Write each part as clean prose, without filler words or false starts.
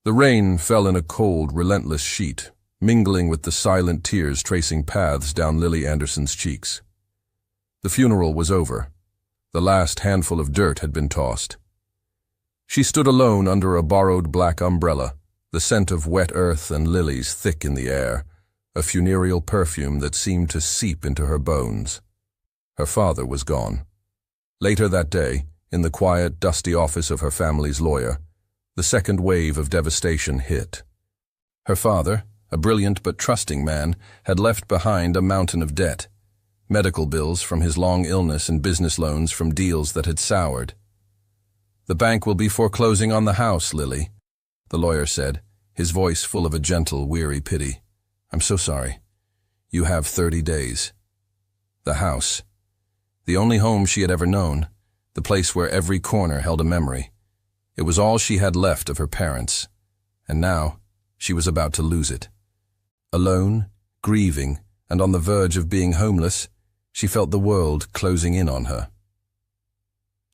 The rain fell in a cold, relentless sheet, mingling with the silent tears tracing paths down Lily Anderson's cheeks. The funeral was over. The last handful of dirt had been tossed. She stood alone under a borrowed black umbrella, the scent of wet earth and lilies thick in the air, a funereal perfume that seemed to seep into her bones. Her father was gone. Later that day, in the quiet, dusty office of her family's lawyer, the second wave of devastation hit. Her father, a brilliant but trusting man, had left behind a mountain of debt, medical bills from his long illness and business loans from deals that had soured. "The bank will be foreclosing on the house, Lily," the lawyer said, his voice full of a gentle, weary pity. "I'm so sorry. You have 30 days. The house. The only home she had ever known, the place where every corner held a memory. It was all she had left of her parents, and now she was about to lose it. Alone, grieving, and on the verge of being homeless, she felt the world closing in on her.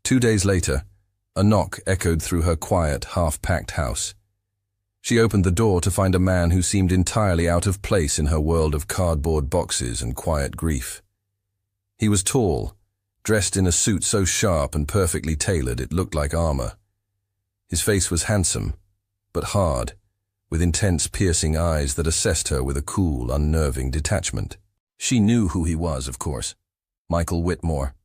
2 days later, a knock echoed through her quiet, half-packed house. She opened the door to find a man who seemed entirely out of place in her world of cardboard boxes and quiet grief. He was tall, dressed in a suit so sharp and perfectly tailored it looked like armor. His face was handsome, but hard, with intense, piercing eyes that assessed her with a cool, unnerving detachment. She knew who he was, of course. Michael Whitmore,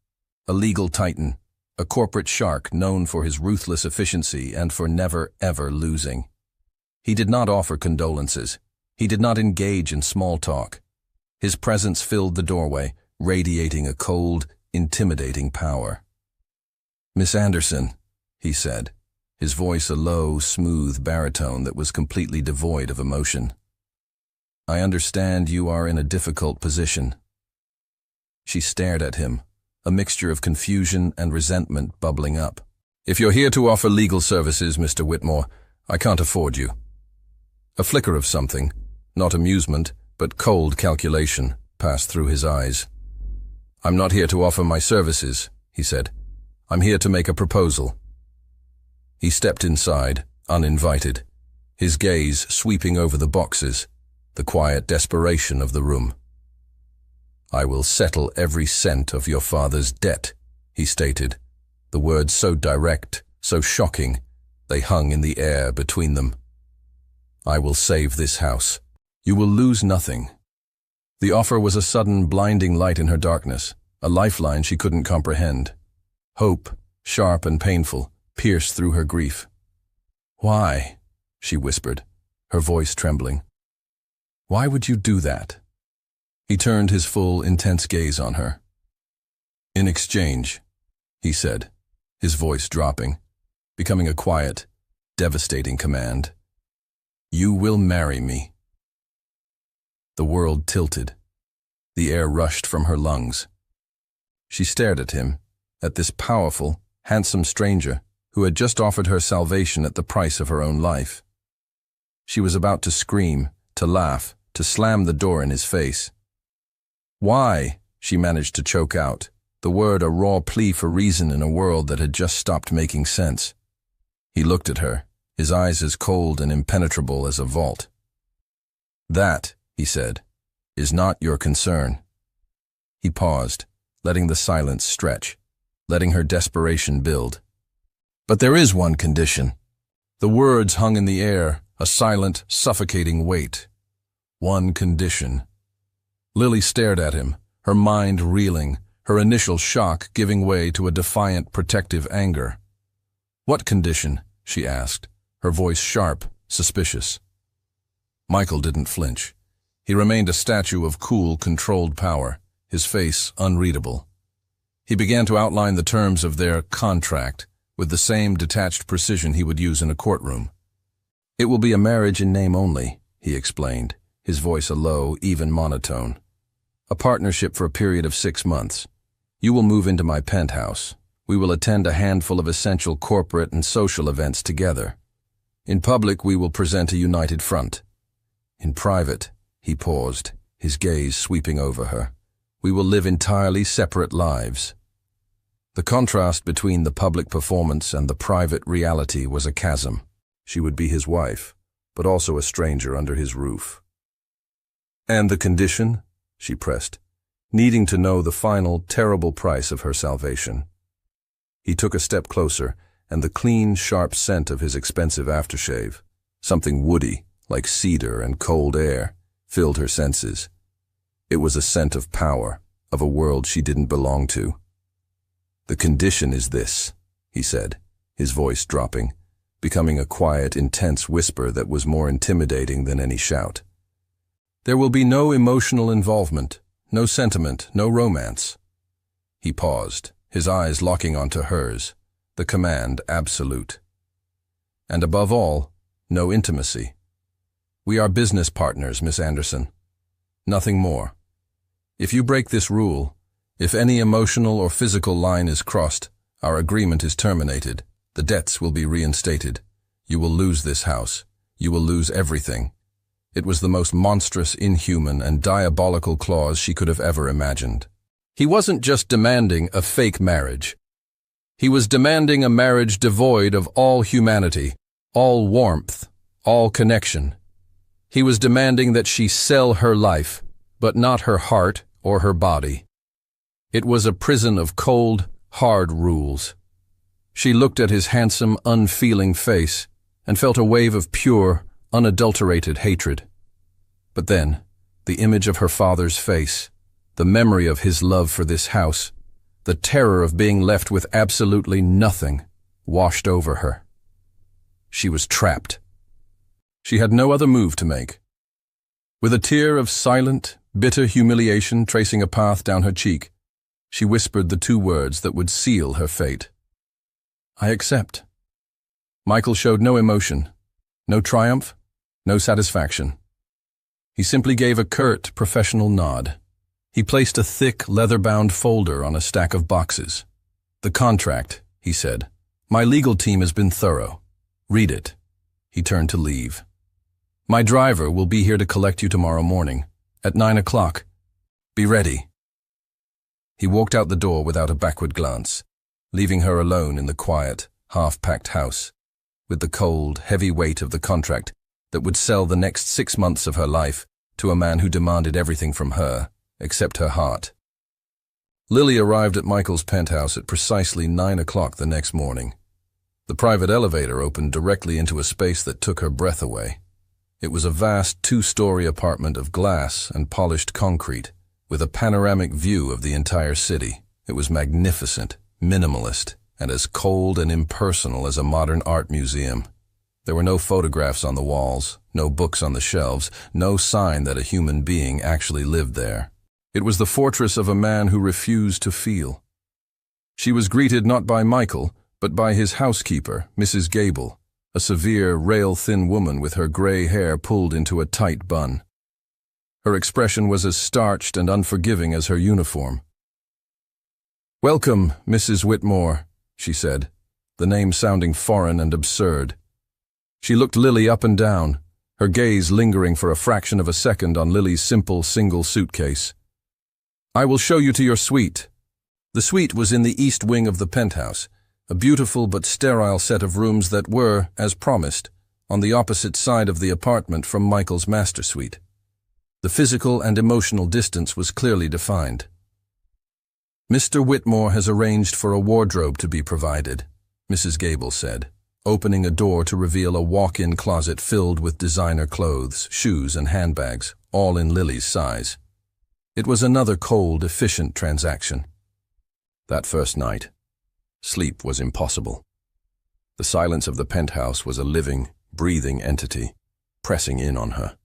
a legal titan, a corporate shark known for his ruthless efficiency and for never, ever losing. He did not offer condolences. He did not engage in small talk. His presence filled the doorway, radiating a cold, intimidating power. "Miss Anderson," he said, his voice a low, smooth baritone that was completely devoid of emotion. "I understand you are in a difficult position." She stared at him, a mixture of confusion and resentment bubbling up. "If you're here to offer legal services, Mr. Whitmore, I can't afford you." A flicker of something, not amusement, but cold calculation, passed through his eyes. "I'm not here to offer my services," he said. "I'm here to make a proposal." He stepped inside, uninvited, his gaze sweeping over the boxes, the quiet desperation of the room. "I will settle every cent of your father's debt," he stated, the words so direct, so shocking, they hung in the air between them. "I will save this house. You will lose nothing." The offer was a sudden, blinding light in her darkness, a lifeline she couldn't comprehend. Hope, sharp and painful, pierced through her grief. "Why?" she whispered, her voice trembling. "Why would you do that?" He turned his full, intense gaze on her. "In exchange," he said, his voice dropping, becoming a quiet, devastating command, "you will marry me." The world tilted. The air rushed from her lungs. She stared at him, at this powerful, handsome stranger who had just offered her salvation at the price of her own life. She was about to scream, to laugh, to slam the door in his face. "Why?" she managed to choke out, the word a raw plea for reason in a world that had just stopped making sense. He looked at her, his eyes as cold and impenetrable as a vault. "That," he said, "is not your concern." He paused, letting the silence stretch, letting her desperation build. "But there is one condition." The words hung in the air, a silent, suffocating weight. One condition. Lily stared at him, her mind reeling, her initial shock giving way to a defiant, protective anger. "What condition?" she asked, her voice sharp, suspicious. Michael didn't flinch. He remained a statue of cool, controlled power, his face unreadable. He began to outline the terms of their contract with the same detached precision he would use in a courtroom. "It will be a marriage in name only," he explained, his voice a low, even monotone. "A partnership for a period of 6 months. You will move into my penthouse. We will attend a handful of essential corporate and social events together. In public, we will present a united front. In private," he paused, his gaze sweeping over her, "we will live entirely separate lives." The contrast between the public performance and the private reality was a chasm. She would be his wife, but also a stranger under his roof. "And the condition?" she pressed, needing to know the final, terrible price of her salvation. He took a step closer, and the clean, sharp scent of his expensive aftershave, something woody, like cedar and cold air, filled her senses. It was a scent of power, of a world she didn't belong to. "The condition is this," he said, his voice dropping, becoming a quiet, intense whisper that was more intimidating than any shout. "There will be no emotional involvement, no sentiment, no romance." He paused, his eyes locking onto hers, the command absolute. "And above all, no intimacy. We are business partners, Miss Anderson. Nothing more. If you break this rule, if any emotional or physical line is crossed, our agreement is terminated, the debts will be reinstated. You will lose this house. You will lose everything." It was the most monstrous, inhuman, and diabolical clause she could have ever imagined. He wasn't just demanding a fake marriage. He was demanding a marriage devoid of all humanity, all warmth, all connection. He was demanding that she sell her life, but not her heart or her body. It was a prison of cold, hard rules. She looked at his handsome, unfeeling face and felt a wave of pure, unadulterated hatred. But then, the image of her father's face, the memory of his love for this house, the terror of being left with absolutely nothing, washed over her. She was trapped. She had no other move to make. With a tear of silent, bitter humiliation tracing a path down her cheek, she whispered the two words that would seal her fate. "I accept." Michael showed no emotion, no triumph, no satisfaction. He simply gave a curt, professional nod. He placed a thick, leather-bound folder on a stack of boxes. "The contract," he said. "My legal team has been thorough. Read it." He turned to leave. "My driver will be here to collect you tomorrow morning, at 9 o'clock. Be ready." He walked out the door without a backward glance, leaving her alone in the quiet, half-packed house, with the cold, heavy weight of the contract that would sell the next 6 months of her life to a man who demanded everything from her, except her heart. Lily arrived at Michael's penthouse at precisely 9 o'clock the next morning. The private elevator opened directly into a space that took her breath away. It was a vast 2-story apartment of glass and polished concrete, with a panoramic view of the entire city. It was magnificent, minimalist, and as cold and impersonal as a modern art museum. There were no photographs on the walls, no books on the shelves, no sign that a human being actually lived there. It was the fortress of a man who refused to feel. She was greeted not by Michael, but by his housekeeper, Mrs. Gable, a severe, rail-thin woman with her gray hair pulled into a tight bun. Her expression was as starched and unforgiving as her uniform. "Welcome, Mrs. Whitmore," she said, the name sounding foreign and absurd. She looked Lily up and down, her gaze lingering for a fraction of a second on Lily's simple single suitcase. "I will show you to your suite." The suite was in the east wing of the penthouse, a beautiful but sterile set of rooms that were, as promised, on the opposite side of the apartment from Michael's master suite. The physical and emotional distance was clearly defined. "Mr. Whitmore has arranged for a wardrobe to be provided," Mrs. Gable said, opening a door to reveal a walk-in closet filled with designer clothes, shoes, and handbags, all in Lily's size. It was another cold, efficient transaction. That first night, sleep was impossible. The silence of the penthouse was a living, breathing entity, pressing in on her.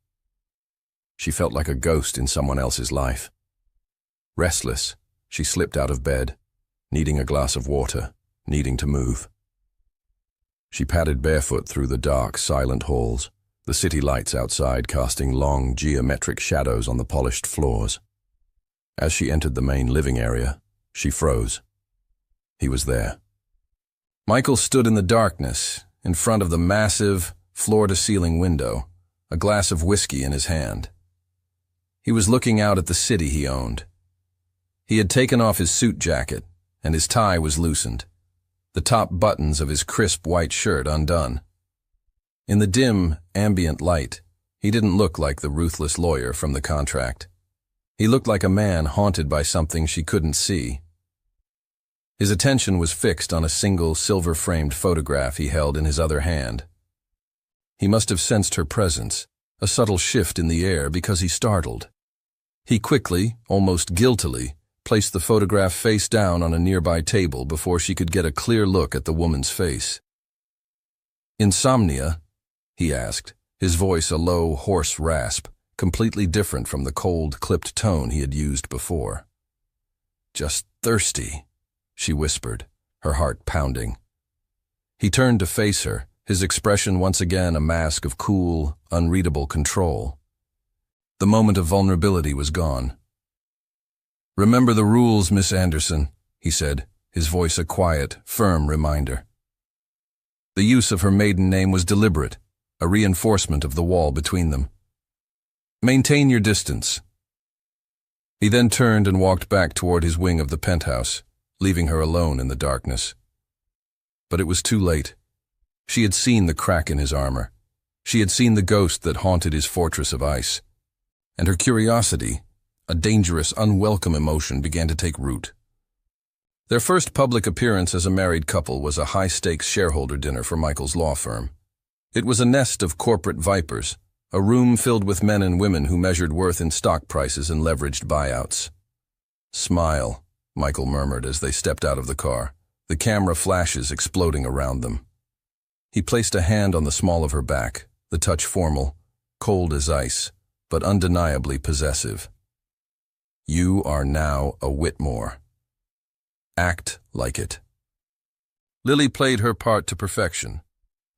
She felt like a ghost in someone else's life. Restless, she slipped out of bed, needing a glass of water, needing to move. She padded barefoot through the dark, silent halls, the city lights outside casting long, geometric shadows on the polished floors. As she entered the main living area, she froze. He was there. Michael stood in the darkness, in front of the massive, floor-to-ceiling window, a glass of whiskey in his hand. He was looking out at the city he owned. He had taken off his suit jacket, and his tie was loosened, the top buttons of his crisp white shirt undone. In the dim, ambient light, he didn't look like the ruthless lawyer from the contract. He looked like a man haunted by something she couldn't see. His attention was fixed on a single silver-framed photograph he held in his other hand. He must have sensed her presence, a subtle shift in the air, because he startled. He quickly, almost guiltily, placed the photograph face down on a nearby table before she could get a clear look at the woman's face. "Insomnia?" he asked, his voice a low, hoarse rasp, completely different from the cold, clipped tone he had used before. "Just thirsty," she whispered, her heart pounding. He turned to face her, his expression once again a mask of cool, unreadable control. The moment of vulnerability was gone. "Remember the rules, Miss Anderson," he said, his voice a quiet, firm reminder. The use of her maiden name was deliberate, a reinforcement of the wall between them. "Maintain your distance." He then turned and walked back toward his wing of the penthouse, leaving her alone in the darkness. But it was too late. She had seen the crack in his armor. She had seen the ghost that haunted his fortress of ice. And her curiosity, a dangerous, unwelcome emotion, began to take root. Their first public appearance as a married couple was a high-stakes shareholder dinner for Michael's law firm. It was a nest of corporate vipers, a room filled with men and women who measured worth in stock prices and leveraged buyouts. "Smile," Michael murmured as they stepped out of the car, the camera flashes exploding around them. He placed a hand on the small of her back, the touch formal, cold as ice, but undeniably possessive. "You are now a Whitmore. Act like it." Lily played her part to perfection.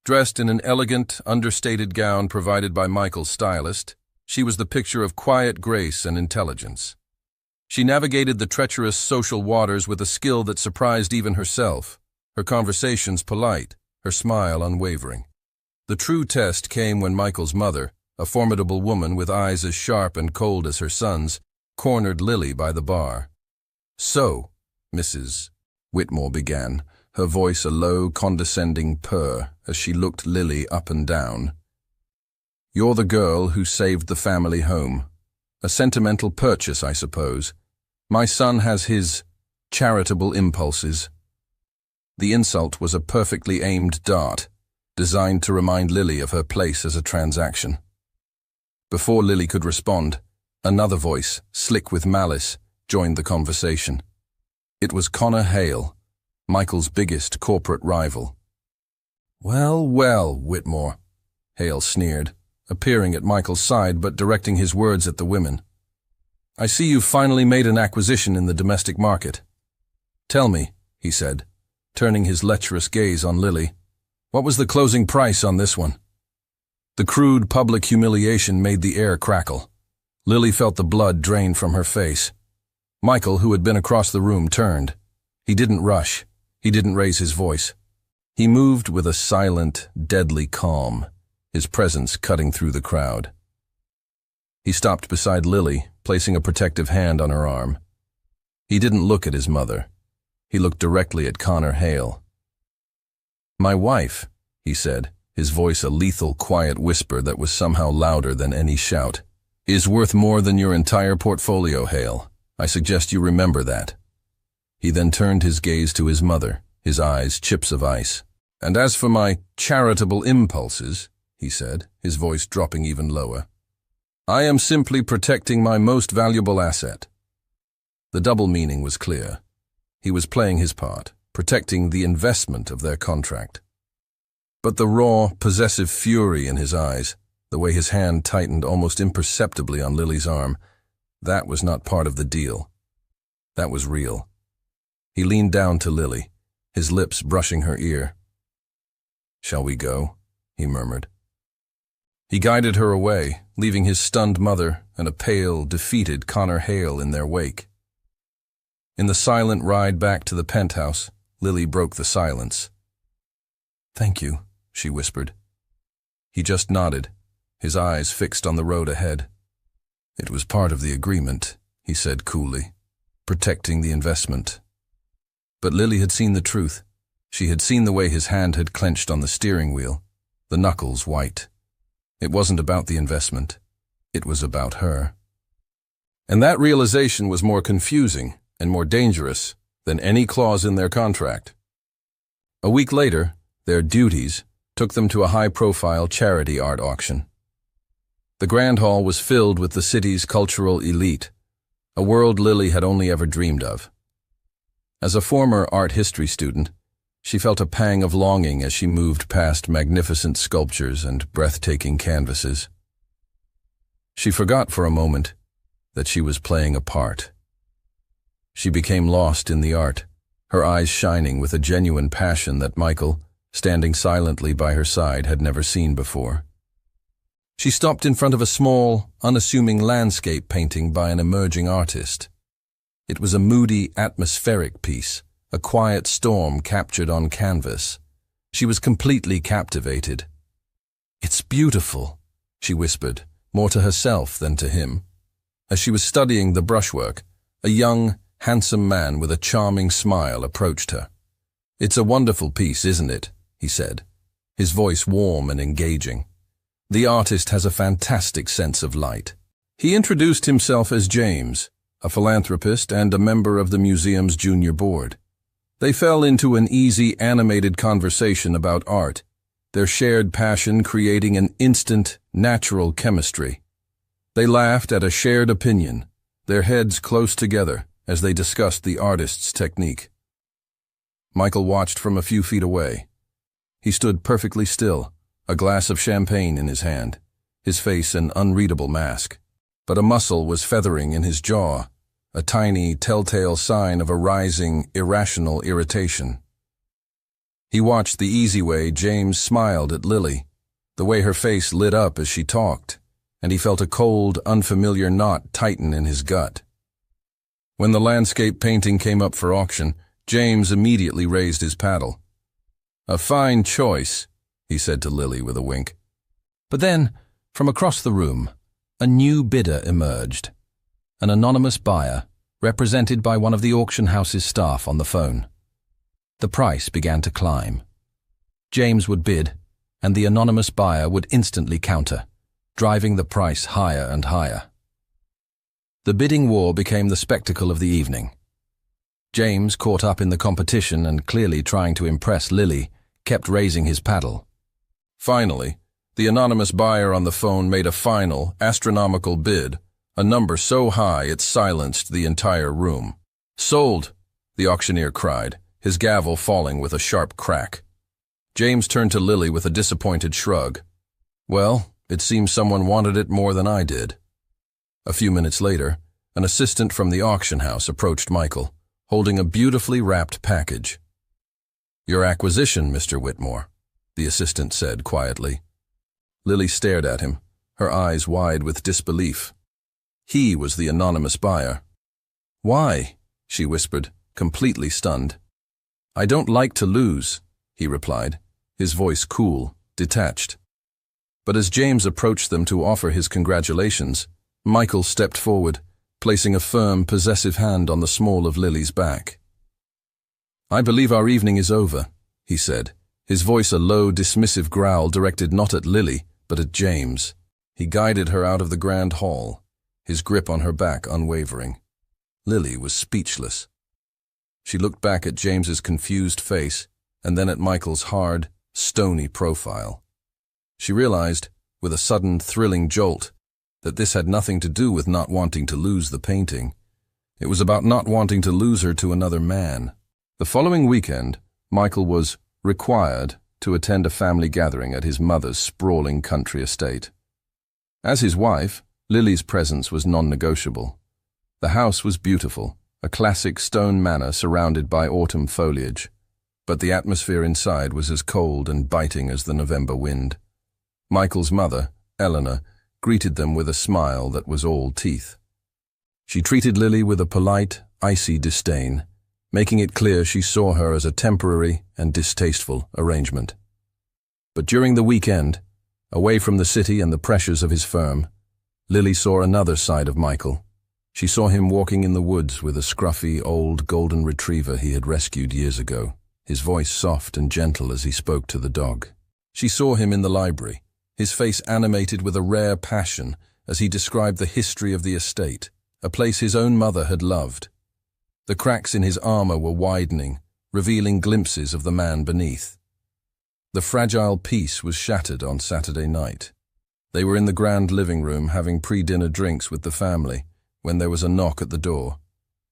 Dressed in an elegant, understated gown provided by Michael's stylist, she was the picture of quiet grace and intelligence. She navigated the treacherous social waters with a skill that surprised even herself, her conversations polite, her smile unwavering. The true test came when Michael's mother, a formidable woman with eyes as sharp and cold as her son's, cornered Lily by the bar. "So, Mrs. Whitmore began, her voice a low, condescending purr as she looked Lily up and down. "You're the girl who saved the family home. A sentimental purchase, I suppose. My son has his charitable impulses." The insult was a perfectly aimed dart, designed to remind Lily of her place as a transaction. Before Lily could respond, another voice, slick with malice, joined the conversation. It was Connor Hale, Michael's biggest corporate rival. "Well, well, Whitmore," Hale sneered, appearing at Michael's side but directing his words at the women. "I see you've finally made an acquisition in the domestic market. Tell me," he said, turning his lecherous gaze on Lily, "what was the closing price on this one?" The crude public humiliation made the air crackle. Lily felt the blood drain from her face. Michael, who had been across the room, turned. He didn't rush. He didn't raise his voice. He moved with a silent, deadly calm, his presence cutting through the crowd. He stopped beside Lily, placing a protective hand on her arm. He didn't look at his mother. He looked directly at Connor Hale. "My wife," he said, his voice a lethal, quiet whisper that was somehow louder than any shout, "is worth more than your entire portfolio, Hale. I suggest you remember that." He then turned his gaze to his mother, his eyes chips of ice. "And as for my charitable impulses," he said, his voice dropping even lower, "I am simply protecting my most valuable asset." The double meaning was clear. He was playing his part, protecting the investment of their contract. But the raw, possessive fury in his eyes, the way his hand tightened almost imperceptibly on Lily's arm, that was not part of the deal. That was real. He leaned down to Lily, his lips brushing her ear. "Shall we go?" he murmured. He guided her away, leaving his stunned mother and a pale, defeated Connor Hale in their wake. In the silent ride back to the penthouse, Lily broke the silence. "Thank you," she whispered. He just nodded, his eyes fixed on the road ahead. "It was part of the agreement," he said coolly, "protecting the investment." But Lily had seen the truth. She had seen the way his hand had clenched on the steering wheel. the knuckles white. It wasn't about the investment. It was about her. And that realization was more confusing and more dangerous than any clause in their contract. A week later, their duties took them to a high-profile charity art auction. The Grand Hall was filled with the city's cultural elite, a world Lily had only ever dreamed of. As a former art history student, she felt a pang of longing as she moved past magnificent sculptures and breathtaking canvases. She forgot for a moment that she was playing a part. She became lost in the art, her eyes shining with a genuine passion that Michael, standing silently by her side, had never seen before. She stopped in front of a small, unassuming landscape painting by an emerging artist. It was a moody, atmospheric piece, a quiet storm captured on canvas. She was completely captivated. "It's beautiful," she whispered, more to herself than to him. As she was studying the brushwork, a young, handsome man with a charming smile approached her. "It's a wonderful piece, isn't it?" he said, his voice warm and engaging. "The artist has a fantastic sense of light." He introduced himself as James, a philanthropist and a member of the museum's junior board. They fell into an easy, animated conversation about art, their shared passion creating an instant, natural chemistry. They laughed at a shared opinion, their heads close together as they discussed the artist's technique. Michael watched from a few feet away. He stood perfectly still, a glass of champagne in his hand, his face an unreadable mask. But a muscle was feathering in his jaw, a tiny, telltale sign of a rising, irrational irritation. He watched the easy way James smiled at Lily, the way her face lit up as she talked, and he felt a cold, unfamiliar knot tighten in his gut. When the landscape painting came up for auction, James immediately raised his paddle. "A fine choice," he said to Lily with a wink. But then, from across the room, a new bidder emerged, an anonymous buyer, represented by one of the auction house's staff on the phone. The price began to climb. James would bid, and the anonymous buyer would instantly counter, driving the price higher and higher. The bidding war became the spectacle of the evening. James, caught up in the competition and clearly trying to impress Lily, kept raising his paddle. Finally, the anonymous buyer on the phone made a final, astronomical bid, a number so high it silenced the entire room. "Sold!" the auctioneer cried, his gavel falling with a sharp crack. James turned to Lily with a disappointed shrug. "Well, it seems someone wanted it more than I did." A few minutes later, an assistant from the auction house approached Michael, holding a beautifully wrapped package. "Your acquisition, Mr. Whitmore," the assistant said quietly. Lily stared at him, her eyes wide with disbelief. He was the anonymous buyer. "Why?" she whispered, completely stunned. "I don't like to lose," he replied, his voice cool, detached. But as James approached them to offer his congratulations, Michael stepped forward, placing a firm, possessive hand on the small of Lily's back. "I believe our evening is over," he said, his voice a low, dismissive growl directed not at Lily, but at James. He guided her out of the grand hall, his grip on her back unwavering. Lily was speechless. She looked back at James's confused face, and then at Michael's hard, stony profile. She realized, with a sudden, thrilling jolt, that this had nothing to do with not wanting to lose the painting. It was about not wanting to lose her to another man. The following weekend, Michael was required to attend a family gathering at his mother's sprawling country estate. As his wife, Lily's presence was non-negotiable. The house was beautiful, a classic stone manor surrounded by autumn foliage, but the atmosphere inside was as cold and biting as the November wind. Michael's mother, Eleanor, greeted them with a smile that was all teeth. She treated Lily with a polite, icy disdain, making it clear she saw her as a temporary and distasteful arrangement. But during the weekend, away from the city and the pressures of his firm, Lily saw another side of Michael. She saw him walking in the woods with a scruffy, old golden retriever he had rescued years ago, his voice soft and gentle as he spoke to the dog. She saw him in the library, his face animated with a rare passion as he described the history of the estate, a place his own mother had loved. The cracks in his armor were widening, revealing glimpses of the man beneath. The fragile peace was shattered on Saturday night. They were in the grand living room having pre-dinner drinks with the family when there was a knock at the door.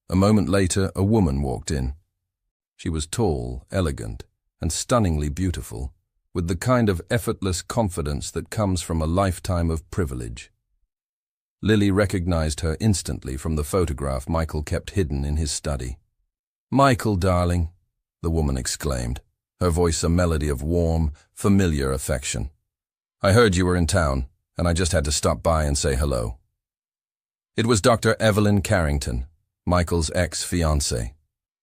A moment later, a woman walked in. She was tall, elegant, and stunningly beautiful, with the kind of effortless confidence that comes from a lifetime of privilege. Lily recognized her instantly from the photograph Michael kept hidden in his study. "Michael, darling," the woman exclaimed, her voice a melody of warm, familiar affection. "I heard you were in town, and I just had to stop by and say hello." It was Dr. Evelyn Carrington, Michael's ex-fiancée.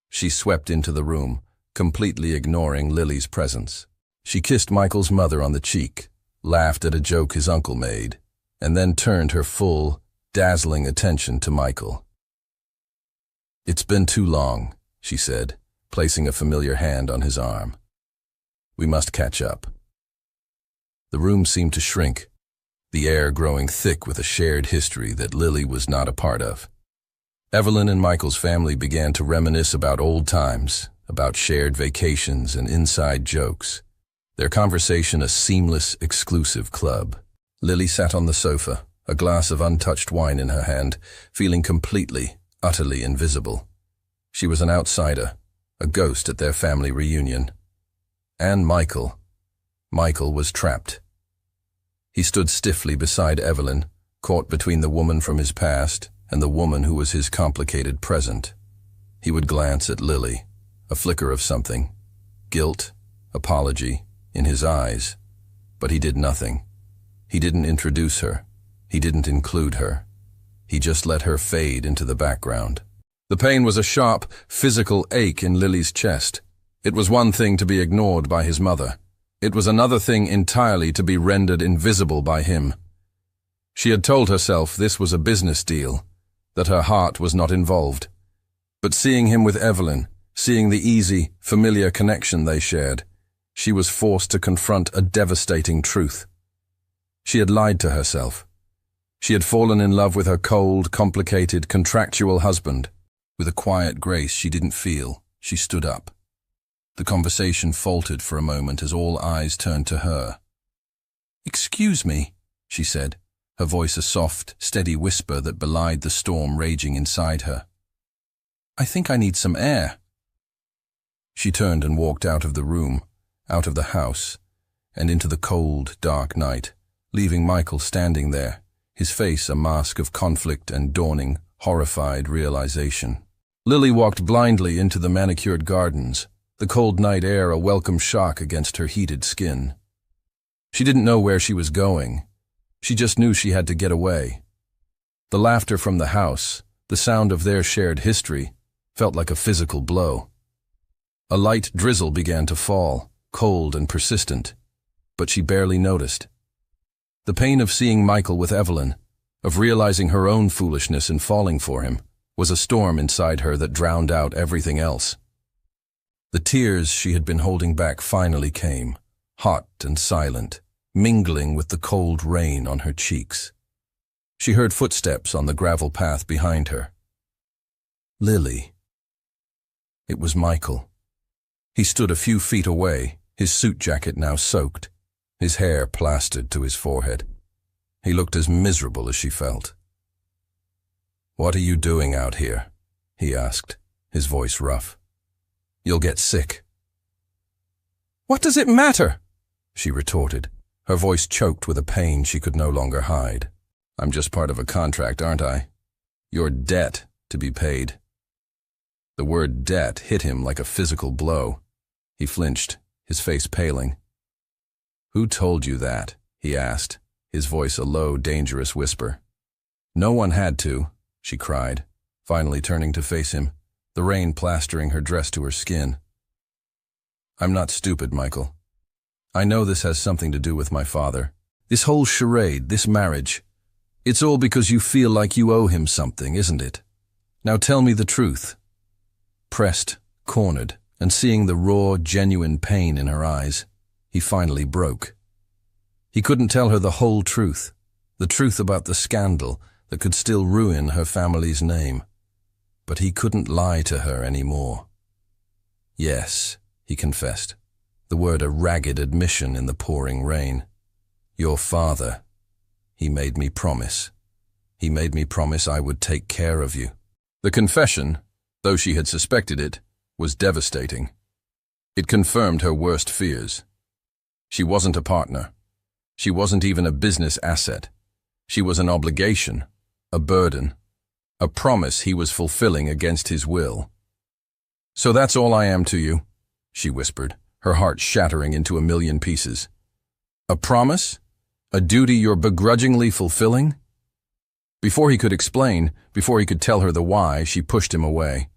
She swept into the room, completely ignoring Lily's presence. She kissed Michael's mother on the cheek, laughed at a joke his uncle made, and then turned her full, dazzling attention to Michael. "It's been too long," she said, placing a familiar hand on his arm. "We must catch up." The room seemed to shrink, the air growing thick with a shared history that Lily was not a part of. Evelyn and Michael's family began to reminisce about old times, about shared vacations and inside jokes. Their conversation a seamless, exclusive club. Lily sat on the sofa, a glass of untouched wine in her hand, feeling completely, utterly invisible. She was an outsider, a ghost at their family reunion. And Michael was trapped. He stood stiffly beside Evelyn, caught between the woman from his past and the woman who was his complicated present. He would glance at Lily, a flicker of something, guilt, apology, in his eyes, but he did nothing. He didn't introduce her. He didn't include her. He just let her fade into the background. The pain was a sharp, physical ache in Lily's chest. It was one thing to be ignored by his mother. It was another thing entirely to be rendered invisible by him. She had told herself this was a business deal, that her heart was not involved. But seeing him with Evelyn, seeing the easy, familiar connection they shared, she was forced to confront a devastating truth. She had lied to herself. She had fallen in love with her cold, complicated, contractual husband. With a quiet grace she didn't feel, she stood up. The conversation faltered for a moment as all eyes turned to her. "Excuse me," she said, her voice a soft, steady whisper that belied the storm raging inside her. "I think I need some air." She turned and walked out of the room, out of the house, and into the cold, dark night, leaving Michael standing there, his face a mask of conflict and dawning, horrified realization. Lily walked blindly into the manicured gardens, the cold night air a welcome shock against her heated skin. She didn't know where she was going. She just knew she had to get away. The laughter from the house, the sound of their shared history, felt like a physical blow. A light drizzle began to fall, cold and persistent, but she barely noticed. The pain of seeing Michael with Evelyn, of realizing her own foolishness in falling for him, was a storm inside her that drowned out everything else. The tears she had been holding back finally came, hot and silent, mingling with the cold rain on her cheeks. She heard footsteps on the gravel path behind her. Lily. It was Michael. He stood a few feet away, his suit jacket now soaked, his hair plastered to his forehead. He looked as miserable as she felt. "What are you doing out here?" he asked, his voice rough. "You'll get sick." "What does it matter?" she retorted, her voice choked with a pain she could no longer hide. "I'm just part of a contract, aren't I? Your debt to be paid." The word debt hit him like a physical blow. He flinched, his face paling. "Who told you that?" he asked, his voice a low, dangerous whisper. "No one had to," she cried, finally turning to face him, the rain plastering her dress to her skin. "I'm not stupid, Michael. I know this has something to do with my father. This whole charade, this marriage. It's all because you feel like you owe him something, isn't it? Now tell me the truth." Pressed, cornered, and seeing the raw, genuine pain in her eyes, he finally broke. He couldn't tell her the whole truth, the truth about the scandal that could still ruin her family's name. But he couldn't lie to her anymore. Yes, he confessed, the word a ragged admission in the pouring rain. Your father. He made me promise. He made me promise I would take care of you. The confession, though she had suspected it, was devastating. It confirmed her worst fears. She wasn't a partner. She wasn't even a business asset. She was an obligation, a burden, a promise he was fulfilling against his will. So that's all I am to you, she whispered, her heart shattering into a million pieces. A promise? A duty you're begrudgingly fulfilling? Before he could explain, before he could tell her the why, she pushed him away.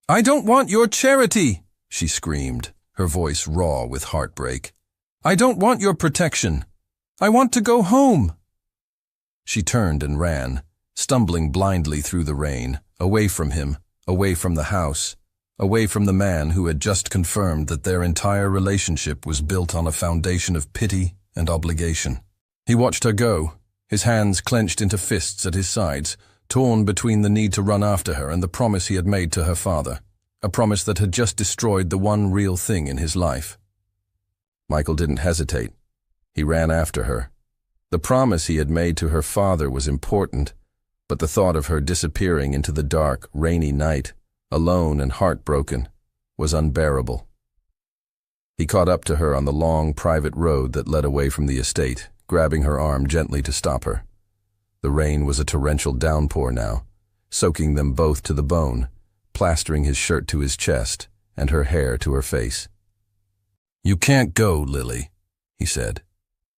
I don't want your charity, she screamed, her voice raw with heartbreak. I don't want your protection. I want to go home. She turned and ran, stumbling blindly through the rain, away from him, away from the house, away from the man who had just confirmed that their entire relationship was built on a foundation of pity and obligation. He watched her go, his hands clenched into fists at his sides, torn between the need to run after her and the promise he had made to her father, a promise that had just destroyed the one real thing in his life. Michael didn't hesitate. He ran after her. The promise he had made to her father was important, but the thought of her disappearing into the dark, rainy night, alone and heartbroken, was unbearable. He caught up to her on the long, private road that led away from the estate, grabbing her arm gently to stop her. The rain was a torrential downpour now, soaking them both to the bone, plastering his shirt to his chest and her hair to her face. You can't go, Lily, he said,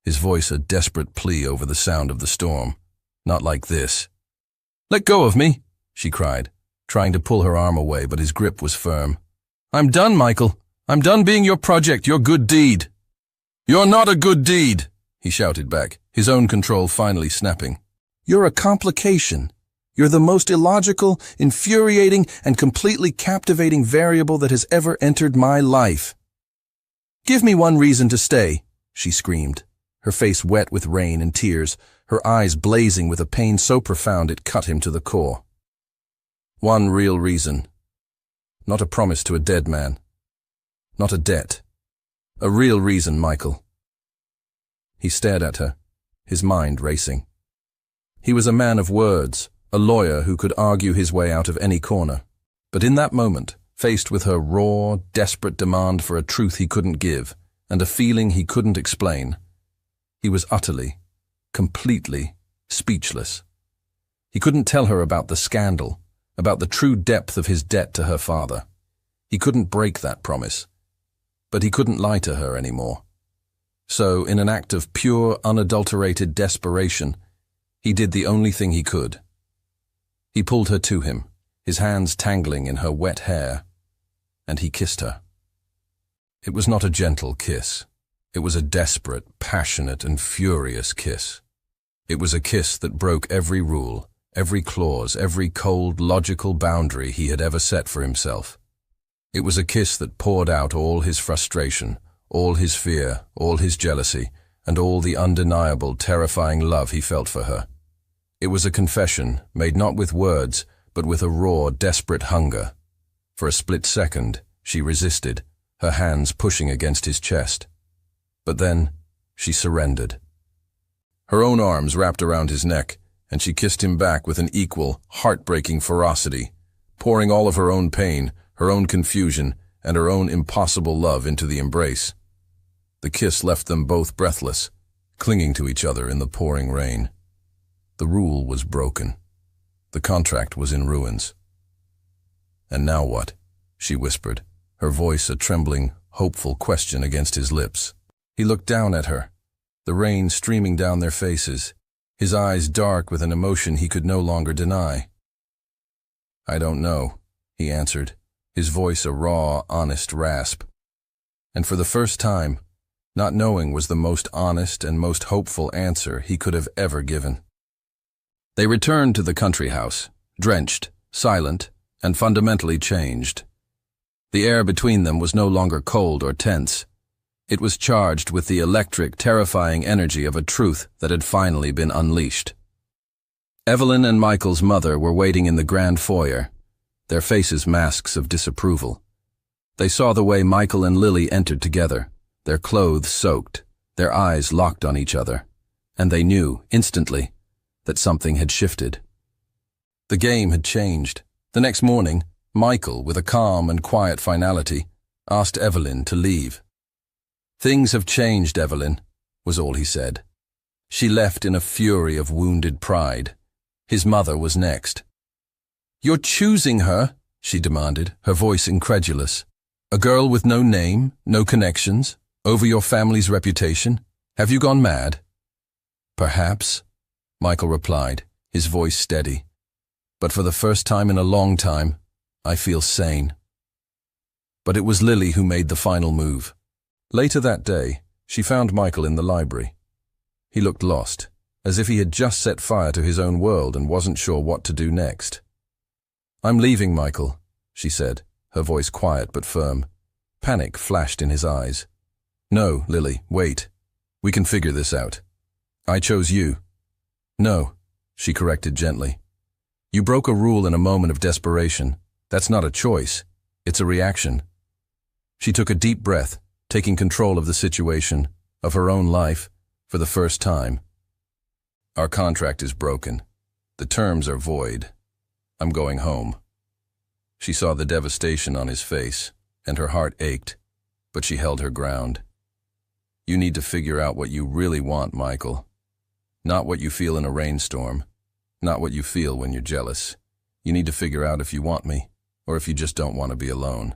his voice a desperate plea over the sound of the storm. Not like this. Let go of me, she cried, trying to pull her arm away, but his grip was firm. I'm done, Michael. I'm done being your project, your good deed. You're not a good deed, he shouted back, his own control finally snapping. You're a complication. You're the most illogical, infuriating, and completely captivating variable that has ever entered my life. Give me one reason to stay, she screamed, her face wet with rain and tears, her eyes blazing with a pain so profound it cut him to the core. One real reason. Not a promise to a dead man. Not a debt. A real reason, Michael. He stared at her, his mind racing. He was a man of words, a lawyer who could argue his way out of any corner. But in that moment, faced with her raw, desperate demand for a truth he couldn't give, and a feeling he couldn't explain, he was utterly, completely speechless. He couldn't tell her about the scandal, about the true depth of his debt to her father. He couldn't break that promise. But he couldn't lie to her anymore. So, in an act of pure, unadulterated desperation, he did the only thing he could. He pulled her to him, his hands tangling in her wet hair, and he kissed her. It was not a gentle kiss. It was a desperate, passionate, and furious kiss. It was a kiss that broke every rule, every clause, every cold, logical boundary he had ever set for himself. It was a kiss that poured out all his frustration, all his fear, all his jealousy, and all the undeniable, terrifying love he felt for her. It was a confession, made not with words, but with a raw, desperate hunger. For a split second, she resisted, her hands pushing against his chest. But then, she surrendered. Her own arms wrapped around his neck, and she kissed him back with an equal, heartbreaking ferocity, pouring all of her own pain, her own confusion, and her own impossible love into the embrace. The kiss left them both breathless, clinging to each other in the pouring rain. The rule was broken. The contract was in ruins. And now what? She whispered, her voice a trembling, hopeful question against his lips. He looked down at her, the rain streaming down their faces, his eyes dark with an emotion he could no longer deny. I don't know, he answered, his voice a raw, honest rasp. And for the first time, not knowing was the most honest and most hopeful answer he could have ever given. They returned to the country house, drenched, silent, and fundamentally changed. The air between them was no longer cold or tense. It was charged with the electric, terrifying energy of a truth that had finally been unleashed. Evelyn and Michael's mother were waiting in the grand foyer, their faces masks of disapproval. They saw the way Michael and Lily entered together, their clothes soaked, their eyes locked on each other, and they knew, instantly, that something had shifted. The game had changed. The next morning, Michael, with a calm and quiet finality, asked Evelyn to leave. "Things have changed, Evelyn," was all he said. She left in a fury of wounded pride. His mother was next. "You're choosing her?" she demanded, her voice incredulous. "A girl with no name, no connections, over your family's reputation? Have you gone mad?" "Perhaps," Michael replied, his voice steady. "But for the first time in a long time, I feel sane." But it was Lily who made the final move. Later that day, she found Michael in the library. He looked lost, as if he had just set fire to his own world and wasn't sure what to do next. "I'm leaving, Michael," she said, her voice quiet but firm. Panic flashed in his eyes. "No, Lily, wait. We can figure this out. I chose you." "No," she corrected gently. "You broke a rule in a moment of desperation. That's not a choice. It's a reaction." She took a deep breath, taking control of the situation, of her own life, for the first time. "Our contract is broken. The terms are void. I'm going home." She saw the devastation on his face, and her heart ached, but she held her ground. "You need to figure out what you really want, Michael. Not what you feel in a rainstorm. Not what you feel when you're jealous. You need to figure out if you want me, or if you just don't want to be alone."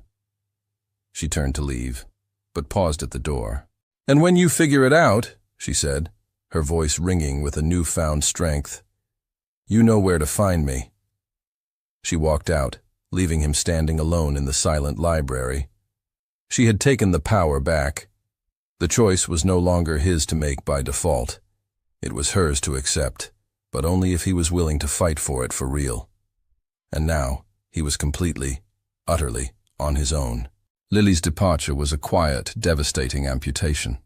She turned to leave, but paused at the door. "And when you figure it out," she said, her voice ringing with a newfound strength, "you know where to find me." She walked out, leaving him standing alone in the silent library. She had taken the power back. The choice was no longer his to make by default. It was hers to accept, but only if he was willing to fight for it for real. And now, he was completely, utterly, on his own. Lily's departure was a quiet, devastating amputation.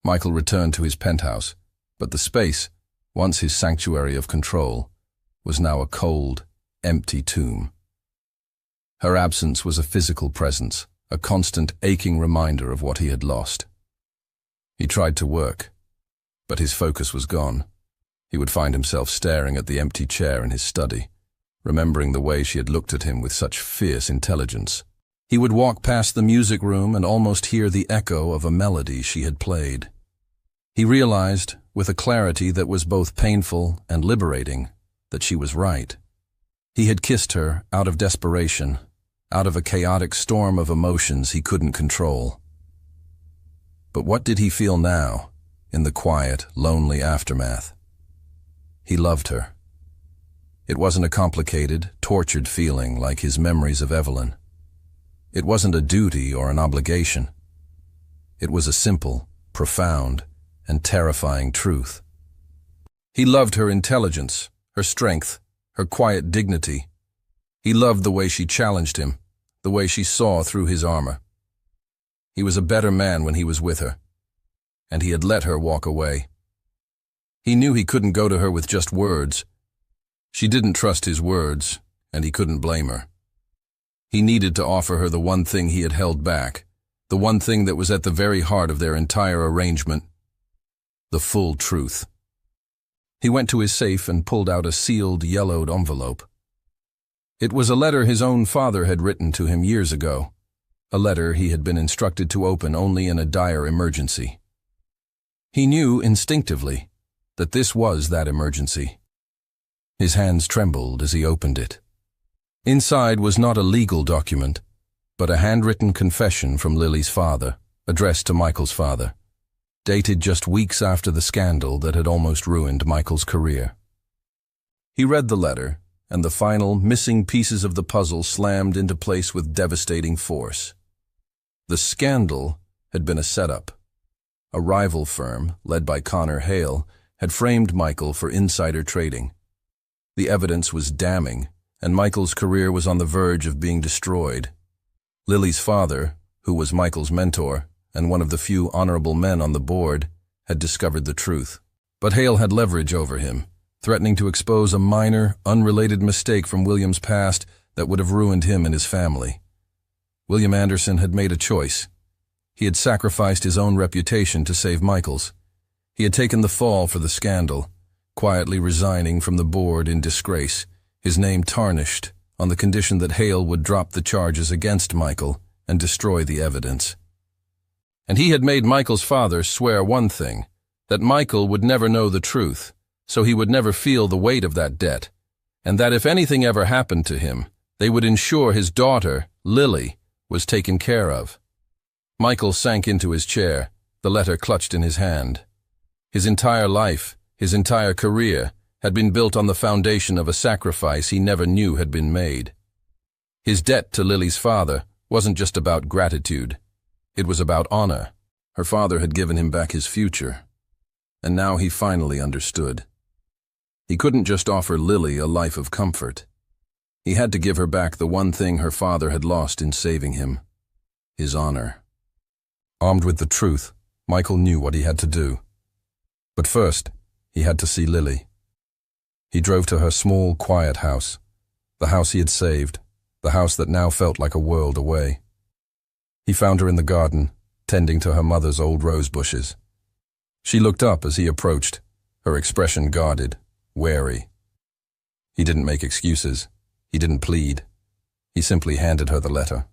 Michael returned to his penthouse, but the space, once his sanctuary of control, was now a cold, empty tomb. Her absence was a physical presence, a constant, aching reminder of what he had lost. He tried to work, but his focus was gone. He would find himself staring at the empty chair in his study, remembering the way she had looked at him with such fierce intelligence. He would walk past the music room and almost hear the echo of a melody she had played. He realized, with a clarity that was both painful and liberating, that she was right. He had kissed her out of desperation, out of a chaotic storm of emotions he couldn't control. But what did he feel now, in the quiet, lonely aftermath? He loved her. It wasn't a complicated, tortured feeling like his memories of Evelyn. It wasn't a duty or an obligation. It was a simple, profound, and terrifying truth. He loved her intelligence, her strength, her quiet dignity. He loved the way she challenged him, the way she saw through his armor. He was a better man when he was with her, and he had let her walk away. He knew he couldn't go to her with just words. She didn't trust his words, and he couldn't blame her. He needed to offer her the one thing he had held back, the one thing that was at the very heart of their entire arrangement, the full truth. He went to his safe and pulled out a sealed, yellowed envelope. It was a letter his own father had written to him years ago, a letter he had been instructed to open only in a dire emergency. He knew instinctively that this was that emergency. His hands trembled as he opened it. Inside was not a legal document, but a handwritten confession from Lily's father, addressed to Michael's father, dated just weeks after the scandal that had almost ruined Michael's career. He read the letter, and the final, missing pieces of the puzzle slammed into place with devastating force. The scandal had been a setup. A rival firm, led by Connor Hale, had framed Michael for insider trading. The evidence was damning, and Michael's career was on the verge of being destroyed. Lily's father, who was Michael's mentor, and one of the few honorable men on the board, had discovered the truth. But Hale had leverage over him, threatening to expose a minor, unrelated mistake from William's past that would have ruined him and his family. William Anderson had made a choice. He had sacrificed his own reputation to save Michael's. He had taken the fall for the scandal, quietly resigning from the board in disgrace, his name tarnished, on the condition that Hale would drop the charges against Michael and destroy the evidence. And he had made Michael's father swear one thing, that Michael would never know the truth, so he would never feel the weight of that debt, and that if anything ever happened to him, they would ensure his daughter, Lily, was taken care of. Michael sank into his chair, the letter clutched in his hand. His entire life, his entire career, had been built on the foundation of a sacrifice he never knew had been made. His debt to Lily's father wasn't just about gratitude. It was about honor. Her father had given him back his future, and now he finally understood. He couldn't just offer Lily a life of comfort. He had to give her back the one thing her father had lost in saving him: his honor. Armed with the truth, Michael knew what he had to do. But first, he had to see Lily. He drove to her small, quiet house, the house he had saved, the house that now felt like a world away. He found her in the garden, tending to her mother's old rose bushes. She looked up as he approached, her expression guarded, wary. He didn't make excuses. He didn't plead. He simply handed her the letter.